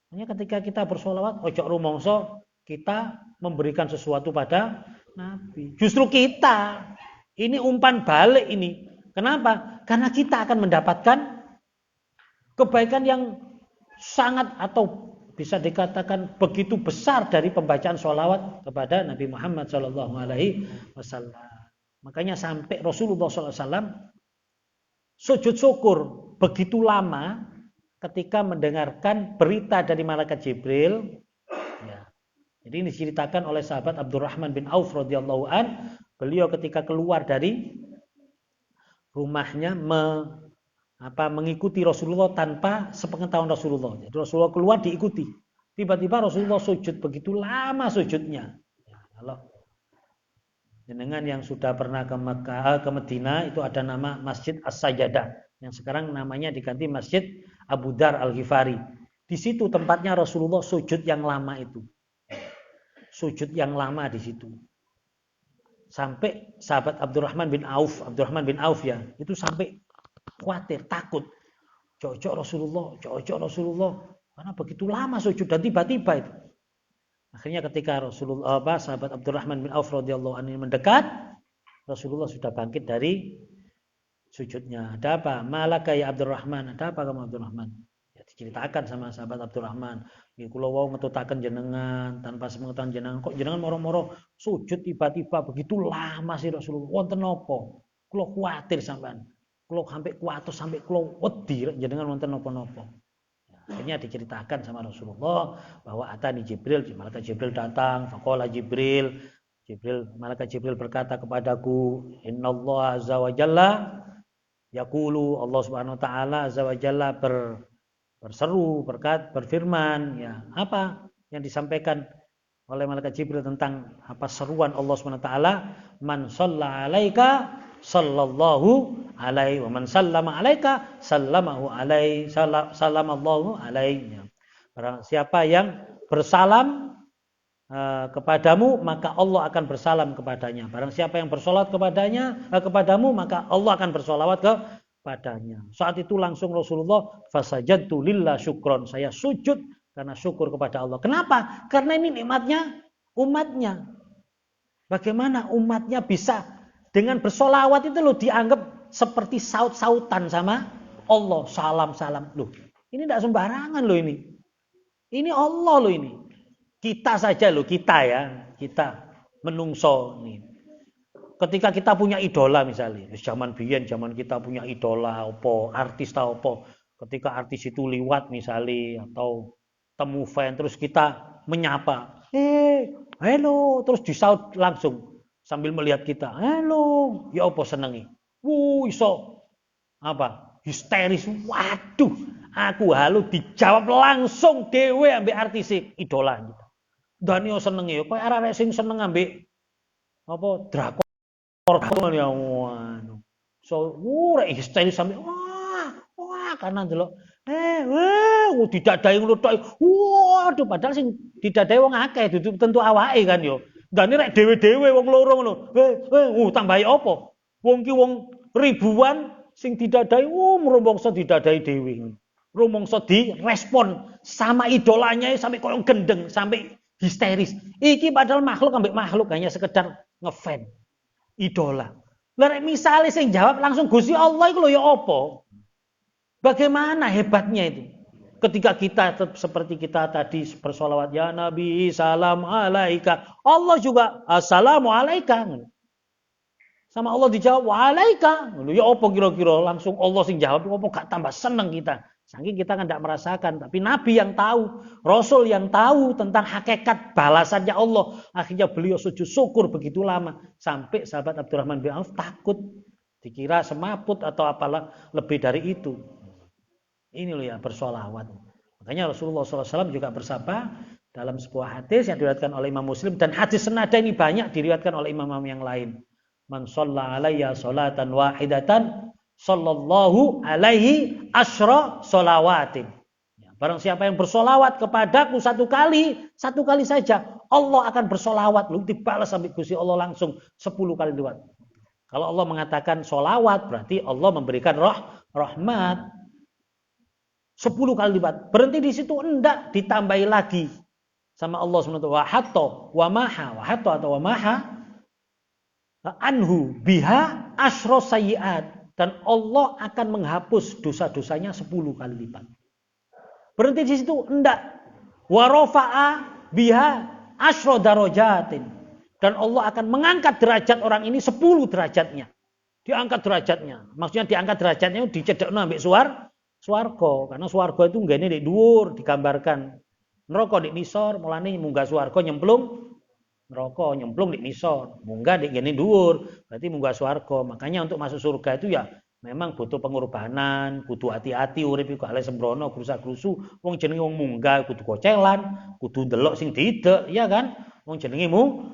Hanya ketika kita bersolawat, ojo rumongso kita memberikan sesuatu pada Nabi. Justru kita ini umpan balik ini. Kenapa? Karena kita akan mendapatkan kebaikan yang sangat atau bisa dikatakan begitu besar dari pembacaan sholawat kepada Nabi Muhammad SAW. Makanya sampai Rasulullah SAW sujud syukur begitu lama ketika mendengarkan berita dari malaikat Jibril. Ya. Jadi ini diceritakan oleh sahabat Abdurrahman bin Auf radhiyallahu an. Beliau ketika keluar dari rumahnya mengikuti Rasulullah tanpa sepengetahuan Rasulullah. Jadi Rasulullah keluar diikuti. Tiba-tiba Rasulullah sujud begitu lama sujudnya. Ya, kalau jenengan yang sudah pernah ke Mekah, ke Medina, itu ada nama Masjid As-Sajdah. Yang sekarang namanya diganti Masjid Abu Dar Al-Ghifari. Di situ tempatnya Rasulullah sujud yang lama itu. Sujud yang lama di situ. Sampai sahabat Abdurrahman bin Auf ya, itu sampai khawatir, takut. Cocok Rasulullah. Karena begitu lama sujud dan tiba-tiba itu. Akhirnya ketika sahabat Abdurrahman bin Auf radhiyallahu anhu mendekat, Rasulullah sudah bangkit dari sujudnya. Ada apa? Malaka ya Abdurrahman. Ada apa kamu Abdurrahman? Ya, Diceritakan sama sahabat Abdurrahman, nggih kula wau ngetutaken jenengan tanpa sepengetahuan jenengan, kok jenengan moro-moro sujud tiba-tiba begitu lama sih Rasulullah, wonten napa? Kula kuwatir sampean. Kula sampai kuwatos sampai kula wedi jenengan wonten napa-napa. Akhirnya diceritakan sama Rasulullah bahwa atani Jibril, malaikat Jibril datang, faqala malaikat Jibril berkata kepadaku, innallaha azza wa jalla yaqulu, Allah Subhanahu wa taala azza wa jalla berseru, berfirman, ya, apa yang disampaikan oleh malaikat Jibril tentang apa seruan Allah Subhanahu wa taala, man shalla alaika sallallahu alaihi wa man sallama alaika sallamahu alaihi sallamallahu alaihi. Barang siapa yang bersalam kepadamu maka Allah akan bersalam kepadanya. Barang siapa yang bersolawat kepadamu maka Allah akan bersolawat kepadanya. Saat itu langsung Rasulullah fasajadtu lillah syukron, saya sujud karena syukur kepada Allah. Kenapa? Karena ini nikmatnya umatnya. Bagaimana umatnya bisa dengan bersolawat itu loh dianggap seperti saut-sautan sama Allah, salam-salam. Loh, ini tidak sembarangan loh ini. Ini Allah loh ini. Kita saja loh, kita menungso nih. Ketika kita punya idola misalnya, zaman biyen, zaman kita punya idola apa, artis tau apa, ketika artis itu liwat misalnya atau temu fan terus kita menyapa, halo, terus disaut langsung sambil melihat kita, halo, ya apa senengi, iso apa, histeris, waduh, aku halo dijawab langsung dewe ambek artis idola gitu. Dan yo senengi, kok arek sing seneng ambek apa drakor ya anu. So, rek histeris sampe wah karena ndelok didadai ngono tok. Waduh padahal sing didadai wong akeh dudu tentu awake kan yo. Dane rek dhewe-dhewe wong loro ngono. Tambahi apa? Wong ki wong ribuan sing didadai meromongso didadai dhewe. Rumangsa direspon sama idolanya sampai koyo gendeng, sampai histeris. Iki padahal makhluk ambek makhluk hanya sekedar ngefan. Idola. Lah misalnya sing jawab langsung Gusti Allah iku lho ya apa? Bagaimana hebatnya itu? Ketika kita seperti kita tadi bersolawat ya Nabi salam alaika, Allah juga assalamu alaika. Sama Allah dijawab alaika. Ya apa kira-kira langsung Allah sing jawab apa gak tambah seneng kita. Saking kita kan tidak merasakan, tapi Nabi yang tahu, Rasul yang tahu tentang hakikat balasannya Allah. Akhirnya beliau sujud syukur begitu lama. Sampai sahabat Abdurrahman bin Auf takut. Dikira semaput atau apalah lebih dari itu. Ini loh ya bersolawat. Makanya Rasulullah SAW juga bersabda dalam sebuah hadis yang diriwayatkan oleh Imam Muslim. Dan hadis senada ini banyak diriwayatkan oleh imam-imam yang lain. Man shalla alayya sholatan wahidatan sallallahu alaihi asyra sholawatin. Ya, barang siapa yang bersolawat kepadaku satu kali saja, Allah akan bersolawat. Lu dibalas sampai Gusti Allah langsung 10 kali lipat. Kalau Allah mengatakan solawat, berarti Allah memberikan rahmat 10 kali lipat. Berhenti di situ enggak, ditambahi lagi sama Allah SWT. Wa maha anhu biha asyra sayyiat. Dan Allah akan menghapus dosa-dosanya 10 kali lipat. Berhenti di situ enggak. Wa rafa'a biha asyra darajatin. Dan Allah akan mengangkat derajat orang ini 10 derajatnya. Diangkat derajatnya. Maksudnya diangkat derajatnya dicedhekno ambek swarga. Karena swarga itu nggene nek dhuwur digambarkan. Neraka nek nisor, mulane munggah swarga nyemplung neraka, nyemplung di nisor, munggah di gini dhuwur, berarti munggah swarga. Makanya untuk masuk surga itu ya memang butuh pengorbanan, kudu hati-hati urip iku gak sembrono, grusa-grusu. Wong jenenge wong munggah kudu gocelan, kudu ndelok sing diidek, iya kan? Wong jenenge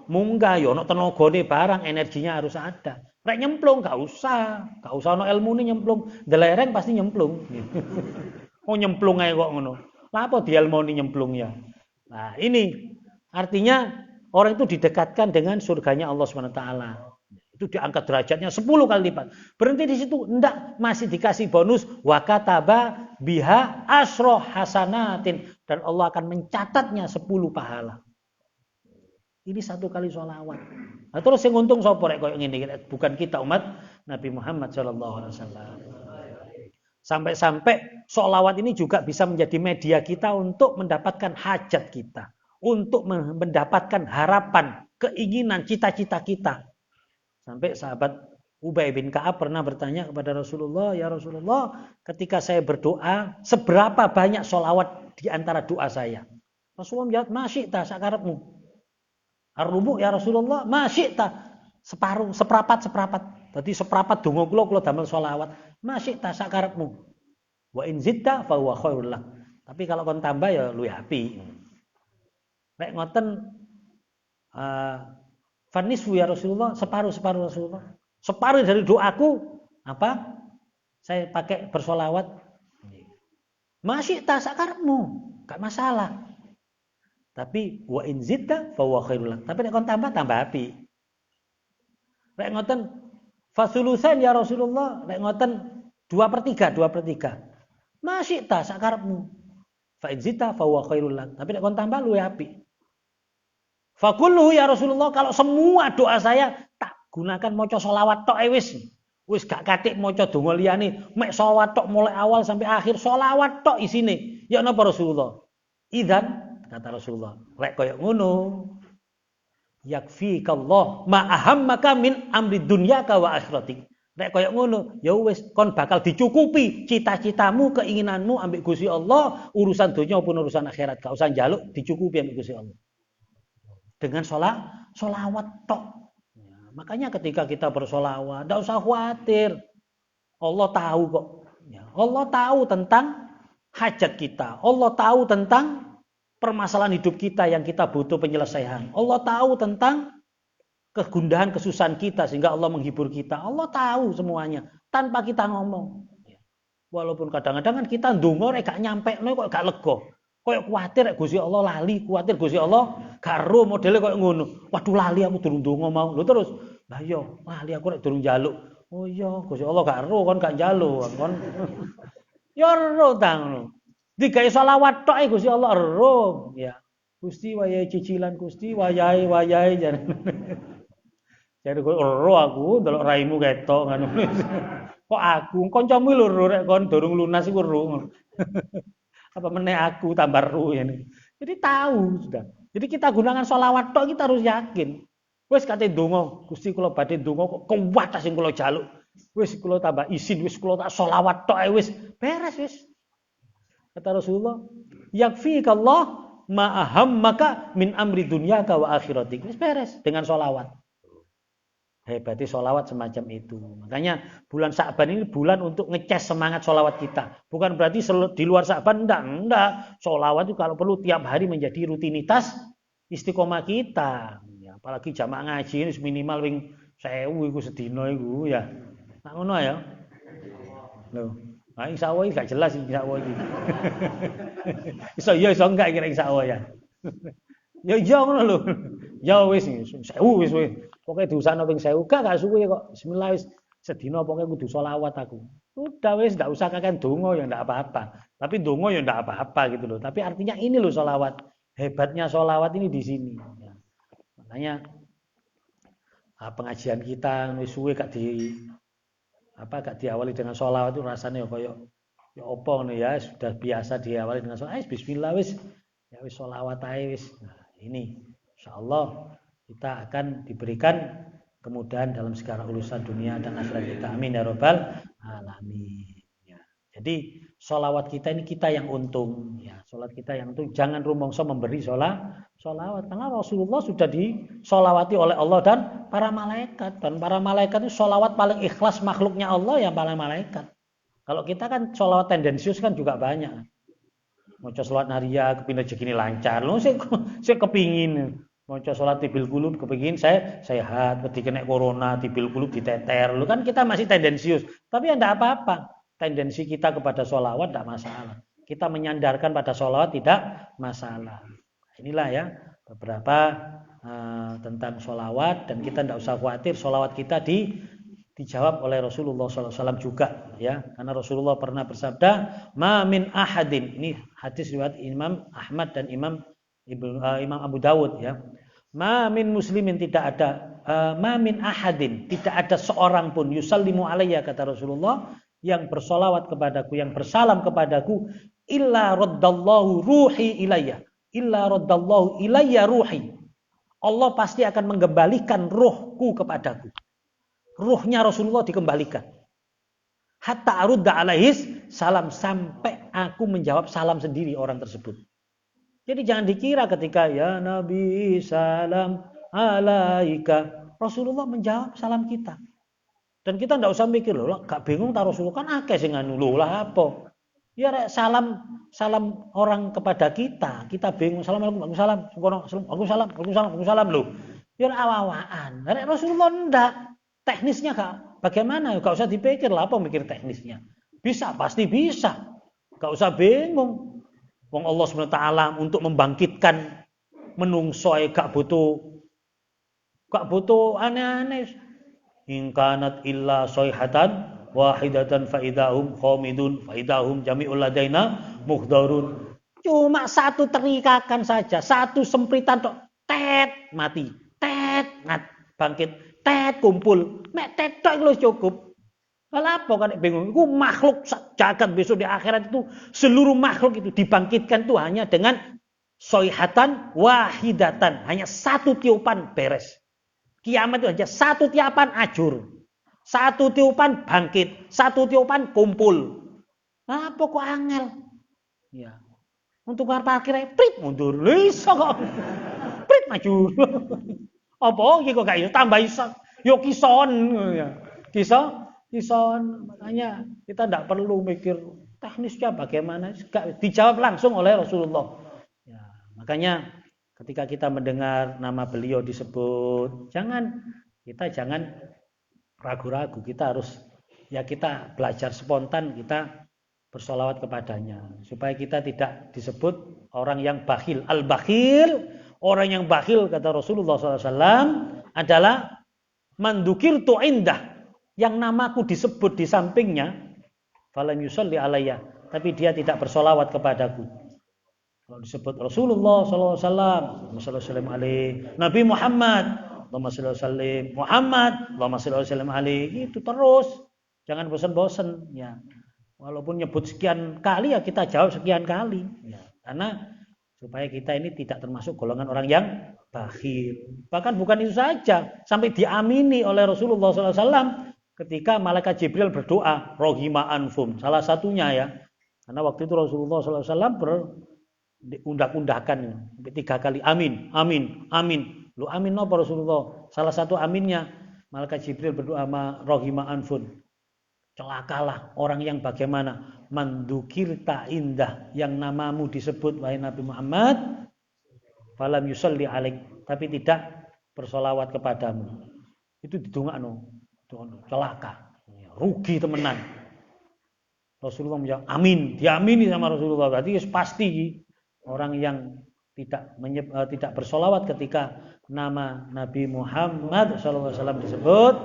munggah ya ana tenagane barang, energinya harus ada. Rek nyemplung gak usah ana ilmune nyemplung, delereng pasti nyemplung. Oh nyemplung ae kok ngono. Lah apa dielmoni nyemplung ya? Nah, ini artinya orang itu didekatkan dengan surganya Allah SWT. Itu diangkat derajatnya 10 kali lipat. Berhenti di situ, enggak, masih dikasih bonus wa kataba biha asyra hasanatin, dan Allah akan mencatatnya 10 pahala. Ini 1 kali sholawat. Nah, terus yang untung sapa rek koyo ngene, bukan kita umat Nabi Muhammad sallallahu alaihi wasallam. Sampai-sampai sholawat ini juga bisa menjadi media kita untuk mendapatkan hajat kita. Untuk mendapatkan harapan, keinginan, cita-cita kita. Sampai sahabat Ubay bin Ka'ab pernah bertanya kepada Rasulullah, ya Rasulullah, ketika saya berdoa, seberapa banyak sholawat di antara doa saya? Rasulullah menjawab, masyikta sakarepmu. Ar-rubu ya Rasulullah, masyikta. Separuh, seperapat. Berarti seperapat donga kula damel sholawat. Masyikta sakarepmu. Wa in zidta fa huwa khairul lak. Tapi kalau kon tambah ya luwih apik. Nek ngoten fanisfu ya Rasulullah, separuh Rasulullah. Separuh dari doaku apa? Saya pakai bersolawat. Masyikta sakarepmu, gak masalah. Tapi wa in zidta fa huwa khairul lak. Tapi nek kon tambah apik. Nek ngoten fasulusan ya Rasulullah, nek ngoten 2/3. Masyikta sakarepmu. Fa in zidta fa huwa khairul lak. Tapi nek kon tambah luwih apik. Fa kullu ya Rasulullah, kalau semua doa saya tak gunakan maca selawat tok wis gak katik maca donga liyane, mek selawat tok mulai awal sampai akhir selawat tok isine. Ya napa Rasulullah? Idzan kata Rasulullah, lek koyo ngono yakfikallah ma ahammaka min amri dunyaka wa akhiratik. Lek koyo ngono ya wis kon bakal dicukupi cita-citamu, keinginanmu ambek Gusti Allah, urusan dunya maupun urusan akhirat gak usah njaluk, dicukupi ambek Gusti Allah. Dengan sholawat tok. Ya, makanya ketika kita bersolawat, tidak usah khawatir. Allah tahu kok. Ya, Allah tahu tentang hajat kita. Allah tahu tentang permasalahan hidup kita yang kita butuh penyelesaian. Allah tahu tentang kegundahan, kesusahan kita sehingga Allah menghibur kita. Allah tahu semuanya tanpa kita ngomong. Ya. Walaupun kadang-kadang kan kita ndonga rek gak nyampe kok gak lega. Kayak kuatir Gusti Allah lali, kuatir Gusti Allah gak ero modele koyo ngono. Waduh lali aku durung ndonga mau. Lho terus, lah iya, lali aku rek durung njaluk. Oh iya, Gusti Allah gak ero kon gak njaluk kon. Ya ero ta ngono. Digawe selawat tok Gusti Allah ero. Ya. Gusti wayahe cicilan Gusti, wayahe jan. Jadi ero aku ndelok raimu ketok ngono. Kok aku kancamu lho ero rek kon durung lunas iku ero. Apa meneh aku tambah ru ini. Jadi tahu sudah. Jadi kita gunakan sholawat tok kita harus yakin. Wis kate ndonga, Gusti kula badhe ndonga kok kuwat sing kula jaluk. Wis kula tambah izin, wis kula tak sholawat tok wis beres wis. Kata Rasulullah, yakfikallah ma ahammaka min amri dunyaka wa akhiratik. Wis beres dengan sholawat. Hebatnya sholawat semacam itu. Makanya bulan Sa'ban ini bulan untuk ngecas semangat sholawat kita. Bukan berarti di luar Sa'ban, enggak. Sholawat itu kalau perlu tiap hari menjadi rutinitas istiqomah kita. Ya, apalagi jamaah ngaji ini minimal wing 1000 iku sedina iku ya. Nak ngono ya. Loh, nah insyaallah iki gak jelas insyaallah iki. Iso enggak kira insyaallah ya. Ya iya ngono lho. Ya wis 1000 wis. Pokoke diusahno ping 1000 gak suwe kok. Bismillah wis sedina pokoke kudu selawat aku. Udah wis enggak usah kakek donga ya enggak apa-apa. Tapi donga ya enggak apa-apa gitu loh. Tapi artinya ini loh selawat. Hebatnya selawat ini di sini. Ya. Makanya pengajian kita wis suwe gak diawali dengan selawat itu rasanya koyo ya apa ngono ya sudah biasa diawali dengan selawat. Bismillah wis ya wis selawat ae wis. Nah, ini insyaallah kita akan diberikan kemudahan dalam segala urusan dunia dan akhirat kita. Amin ya rabbal alamin. Ya. Jadi sholawat kita ini kita yang untung. Ya, sholat kita yang untung. Jangan rumongso memberi sholawat. Karena Rasulullah sudah disolawati oleh Allah dan para malaikat. Dan para malaikat itu sholawat paling ikhlas makhluknya Allah yang paling malaikat. Kalau kita kan sholawat tendensius kan juga banyak. Maca sholat naria kepingin rezeki lancar. Loh saya kepingin. Maca sholat tibil kulub kepingin saya sehat, ketika kena corona tibil kulub diteter. Lu kan kita masih tendensius, tapi enggak apa-apa. Tendensi kita kepada sholawat tidak masalah. Kita menyandarkan pada sholawat tidak masalah. Inilah ya beberapa tentang sholawat dan kita tidak usah khawatir sholawat kita dijawab oleh Rasulullah SAW juga ya, karena Rasulullah pernah bersabda, ma min ahadin, ini hadis riwayat Imam Ahmad dan Imam Abu Dawud ya. Ma min muslimin tidak ada ma min ahadin tidak ada seorang pun yusallimu alayya kata Rasulullah yang bersolawat kepadaku, yang bersalam kepadaku, illa raddallahu ruhi ilayya. Illa raddallahu ilayya ruhi. Allah pasti akan mengembalikan ruhku kepadaku. Ruhnya Rasulullah dikembalikan. Hatta arudda alaihis salam, sampai aku menjawab salam sendiri orang tersebut. Jadi jangan dikira ketika ya Nabi salam alaika, Rasulullah menjawab salam kita. Dan kita tidak usah mikir loh, gak bingung tak Rasulullah kan akeh sing anu lho lah apa. Ya salam orang kepada kita bingung. Assalamualaikum, waalaikumsalam loh. Ya awak-awakan. Nek Rasulullah ndak, teknisnya gak bagaimana? Gak usah dipikir lah apa mikir teknisnya. Bisa, pasti bisa. Gak usah bingung. Wong Allah SWT untuk membangkitkan menungsoe gak butuh aneh-aneh. In kanat illa sayhatan wahidatan faidahum khamidun faidahum jami'ul ladaina muhdarun. Cuma satu teriakan saja, satu sempritan tok, tet mati, tet bangkit, tet kumpul. Mek tet tok wis cukup. Lah apa kan bingung? Iku makhluk jagat besok di akhirat itu seluruh makhluk itu dibangkitkan tuh hanya dengan sayhatan wahidatan, hanya satu tiupan beres. Kiamat itu hanya satu tiupan ajur. Satu tiupan bangkit, satu tiupan kumpul. Apa kok angel? Ya. Untuk parkir prit mundur. Iso kok. Prit maju. Apa iki kok gak iso tambah iso. Yo kison ya. Kison, makanya kita tidak perlu mikir teknisnya bagaimana, dijawab langsung oleh Rasulullah. Ya, makanya ketika kita mendengar nama beliau disebut, kita jangan ragu-ragu, kita harus kita belajar spontan, kita bersolawat kepadanya supaya kita tidak disebut orang yang bakhil. Al-bakhil, orang yang bakhil kata Rasulullah SAW adalah mandukirtu indah, yang namaku disebut di sampingnya, falam yusalli alayya, tapi dia tidak bersolawat kepadaku. Kalau disebut Rasulullah SAW, Nabi Muhammad, Allahumma shalli alaihi Muhammad, Allahumma shalli alaihi, itu terus, jangan bosan-bosan. Ya, walaupun nyebut sekian kali ya kita jawab sekian kali. Ya, karena supaya kita ini tidak termasuk golongan orang yang bakhil. Bahkan bukan itu saja, sampai diamini oleh Rasulullah SAW. Ketika malaikat Jibril berdoa, rohima anfum, salah satunya ya, karena waktu itu Rasulullah SAW berundak-undakan 3 kali, amin, amin, amin. Lu amin apa Rasulullah? Salah satu aminnya malaikat Jibril berdoa, rohima anfum, celakalah orang yang bagaimana mandukirta indah, yang namamu disebut wahai Nabi Muhammad, falam yusalli alaik, tapi tidak bersolawat kepadamu. Itu didongakno. Celaka, rugi temenan. Rasulullah menjawab amin, diamini sama Rasulullah. Berarti pasti orang yang tidak bersolawat ketika nama Nabi Muhammad SAW disebut,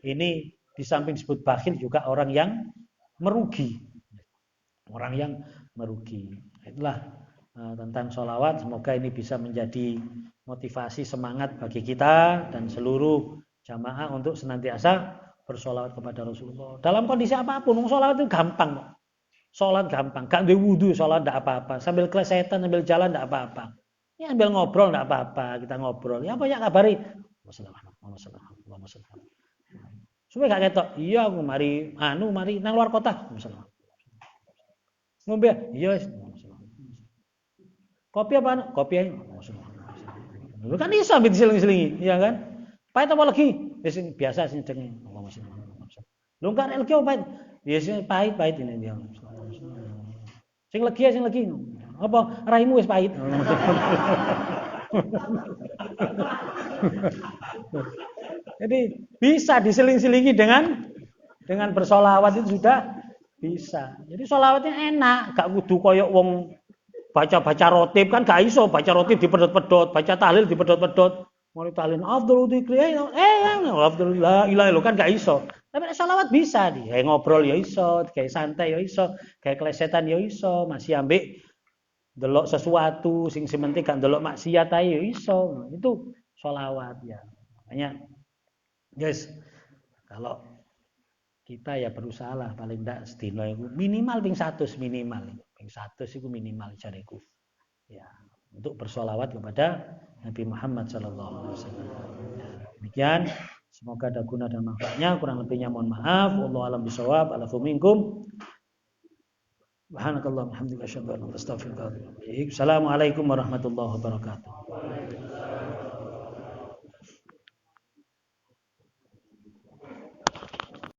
ini di samping disebut bakhil juga orang yang merugi. Orang yang merugi. Itulah tentang solawat. Semoga ini bisa menjadi motivasi semangat bagi kita dan seluruh jamaah untuk senantiasa bersolawat kepada Rasulullah. Dalam kondisi apapun, solawat itu gampang kok. Sholat gampang, gak ada wudu, sholat tidak apa-apa. Sambil klesetan, sambil jalan tidak apa-apa. Ya sambil ngobrol tidak apa-apa, kita ngobrol. Ya apa ya kabari? Supaya gak ketok. Iya aku mari nang luar kota. Ngombe, iya. Kopi apa? Kopi aja. Kan bisa ambil diseling-selingi, iya kan? Pahit apa lagi? Biasa sih cengeng. Lu kan lagi apa pahit? Biasanya pahit ini dia. Sing lagi. Apa raimu wis pahit? Jadi bisa diseling-selingi dengan bersolawat itu sudah bisa. Jadi solawatnya enak, gak kudu koyok wong baca rotib kan gak iso, baca rotib dipedot-pedot, baca tahlil dipedot-pedot. Mau tahlil afdhalu dzikri afdhalu la ilaha illallah kan gak iso. Tapi selawat bisa ngobrol ya iso, kayak santai ya iso, kayak klesetan ya iso, masih ambek delok sesuatu sing sementing gak delok maksiat ae ya iso. Itu selawat ya. Makanya guys, kalau kita ya berusaha lah paling ndak sedina iku minimal ping 100 minimal. Ping 100 iku minimal jariku. Ya, untuk bersolawat kepada Nabi Muhammad sallallahu alaihi wasallam. Ya, demikian semoga ada guna dan manfaatnya. Kurang lebihnya mohon maaf. Wallahu a'lam bishawab. Alafu minkum. Subhanakallahumma hamdika asyhadu an la ilaha illa anta astaghfiruka wa atubu ilaik. Assalamualaikum warahmatullahi wabarakatuh.